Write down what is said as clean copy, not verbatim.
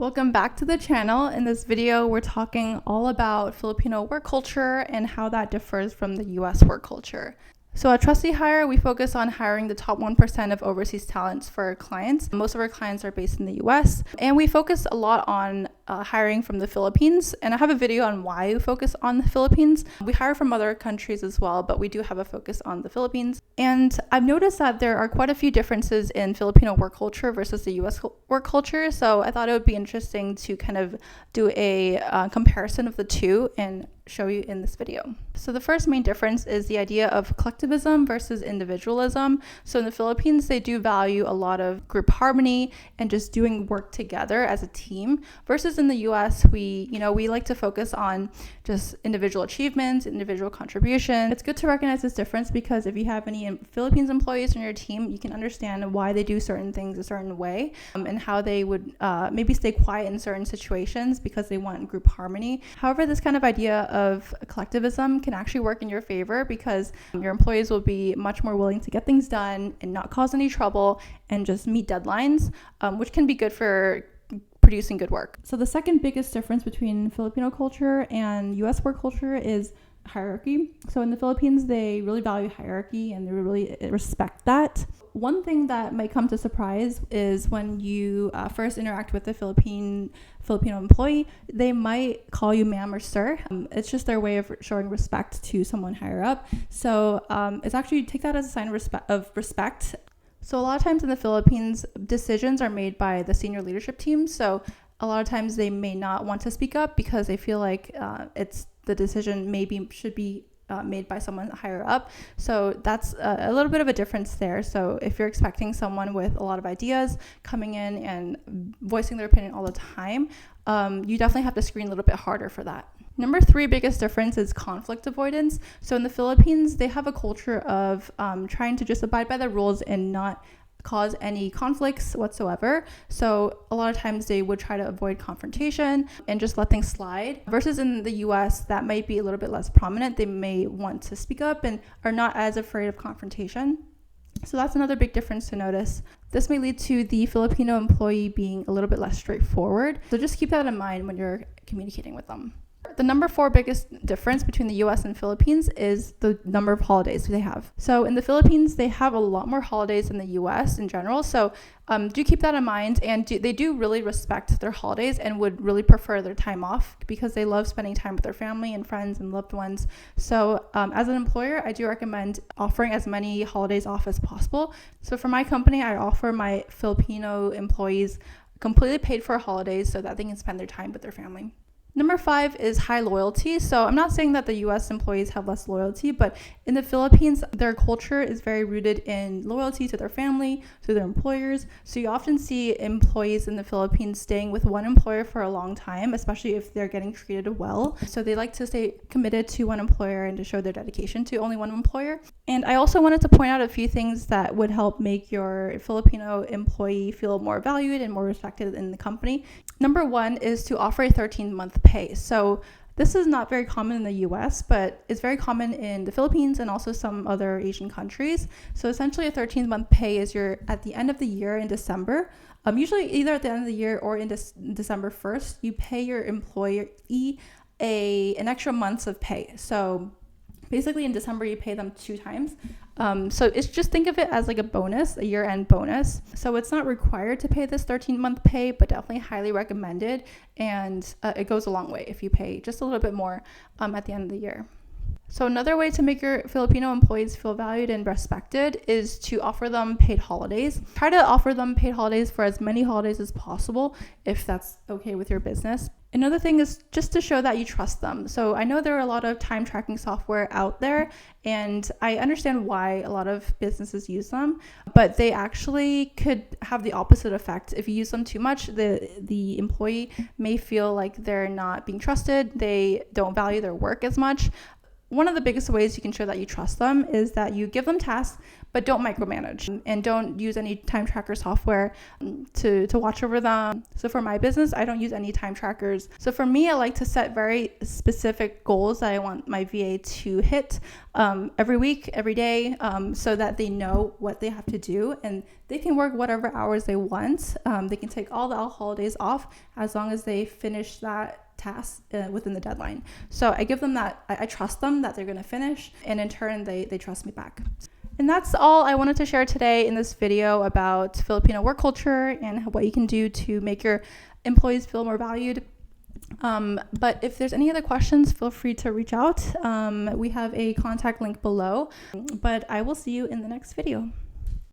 Welcome back to the channel. In this video, we're talking all about Filipino work culture and how that differs from the US work culture. So at Trusty Hire, we focus on hiring the top 1% of overseas talents for our clients. Most of our clients are based in the US, and we focus a lot on hiring from the Philippines. And I have a video on why we focus on the Philippines. We hire from other countries as well, but we do have a focus on the Philippines. And I've noticed that there are quite a few differences in Filipino work culture versus the US work culture. So I thought it would be interesting to kind of do a comparison of the two and show you in this video. So the first main difference is the idea of collectivism versus individualism. So in the Philippines, they do value a lot of group harmony and just doing work together as a team, versus in the US, we like to focus on just individual achievements, individual contribution. It's good to recognize this difference because if you have any Philippines employees on your team, you can understand why they do certain things a certain way and how they would maybe stay quiet in certain situations because they want group harmony. However, this kind of idea of collectivism can actually work in your favor because your employees will be much more willing to get things done and not cause any trouble and just meet deadlines, which can be good for producing good work. So the second biggest difference between Filipino culture and US work culture is hierarchy. So in the Philippines, they really value hierarchy and they really respect that. One thing that might come to surprise is when you first interact with a Filipino employee, they might call you ma'am or sir. It's just their way of showing respect to someone higher up. So it's actually, take that as a sign of respect. So a lot of times in the Philippines, decisions are made by the senior leadership team. So a lot of times they may not want to speak up because they feel like the decision should be made by someone higher up. So that's a little bit of a difference there. So if you're expecting someone with a lot of ideas coming in and voicing their opinion all the time, you definitely have to screen a little bit harder for that. Number 3 biggest difference is conflict avoidance. So in the Philippines, they have a culture of trying to just abide by the rules and not cause any conflicts whatsoever. So a lot of times they would try to avoid confrontation and just let things slide. Versus in the US, that might be a little bit less prominent. They may want to speak up and are not as afraid of confrontation. So that's another big difference to notice. This may lead to the Filipino employee being a little bit less straightforward. So just keep that in mind when you're communicating with them. The number 4 biggest difference between the US and Philippines is the number of holidays they have. So in the Philippines, they have a lot more holidays than the US in general. So do keep that in mind. And they do really respect their holidays and would really prefer their time off because they love spending time with their family and friends and loved ones. So as an employer, I do recommend offering as many holidays off as possible. So for my company, I offer my Filipino employees completely paid for holidays so that they can spend their time with their family. Number 5 is high loyalty. So I'm not saying that the US employees have less loyalty, but in the Philippines, their culture is very rooted in loyalty to their family, to their employers. So you often see employees in the Philippines staying with one employer for a long time, especially if they're getting treated well. So they like to stay committed to one employer and to show their dedication to only one employer. And I also wanted to point out a few things that would help make your Filipino employee feel more valued and more respected in the company. Number 1 is to offer a 13-month pay. So this is not very common in the US, but it's very common in the Philippines and also some other Asian countries. So essentially a 13-month pay is at the end of the year in December. Usually either at the end of the year or in December 1st, you pay your employee an extra month of pay. So basically in December, you pay them 2 times. So it's just think of it as like a bonus, a year-end bonus. So it's not required to pay this 13-month pay, but definitely highly recommended. And it goes a long way if you pay just a little bit more at the end of the year. So another way to make your Filipino employees feel valued and respected is to offer them paid holidays. Try to offer them paid holidays for as many holidays as possible if that's okay with your business. Another thing is just to show that you trust them. So I know there are a lot of time tracking software out there, and I understand why a lot of businesses use them, but they actually could have the opposite effect. If you use them too much, the employee may feel like they're not being trusted. They don't value their work as much. One of the biggest ways you can show that you trust them is that you give them tasks, but don't micromanage and don't use any time tracker software to watch over them. So for my business, I don't use any time trackers. So for me, I like to set very specific goals that I want my VA to hit every week, every day, so that they know what they have to do and they can work whatever hours they want. They can take all the holidays off as long as they finish that task within the deadline. So I give them that, I trust them that they're going to finish, and in turn, they trust me back. And that's all I wanted to share today in this video about Filipino work culture and what you can do to make your employees feel more valued. But if there's any other questions, feel free to reach out. We have a contact link below, but I will see you in the next video.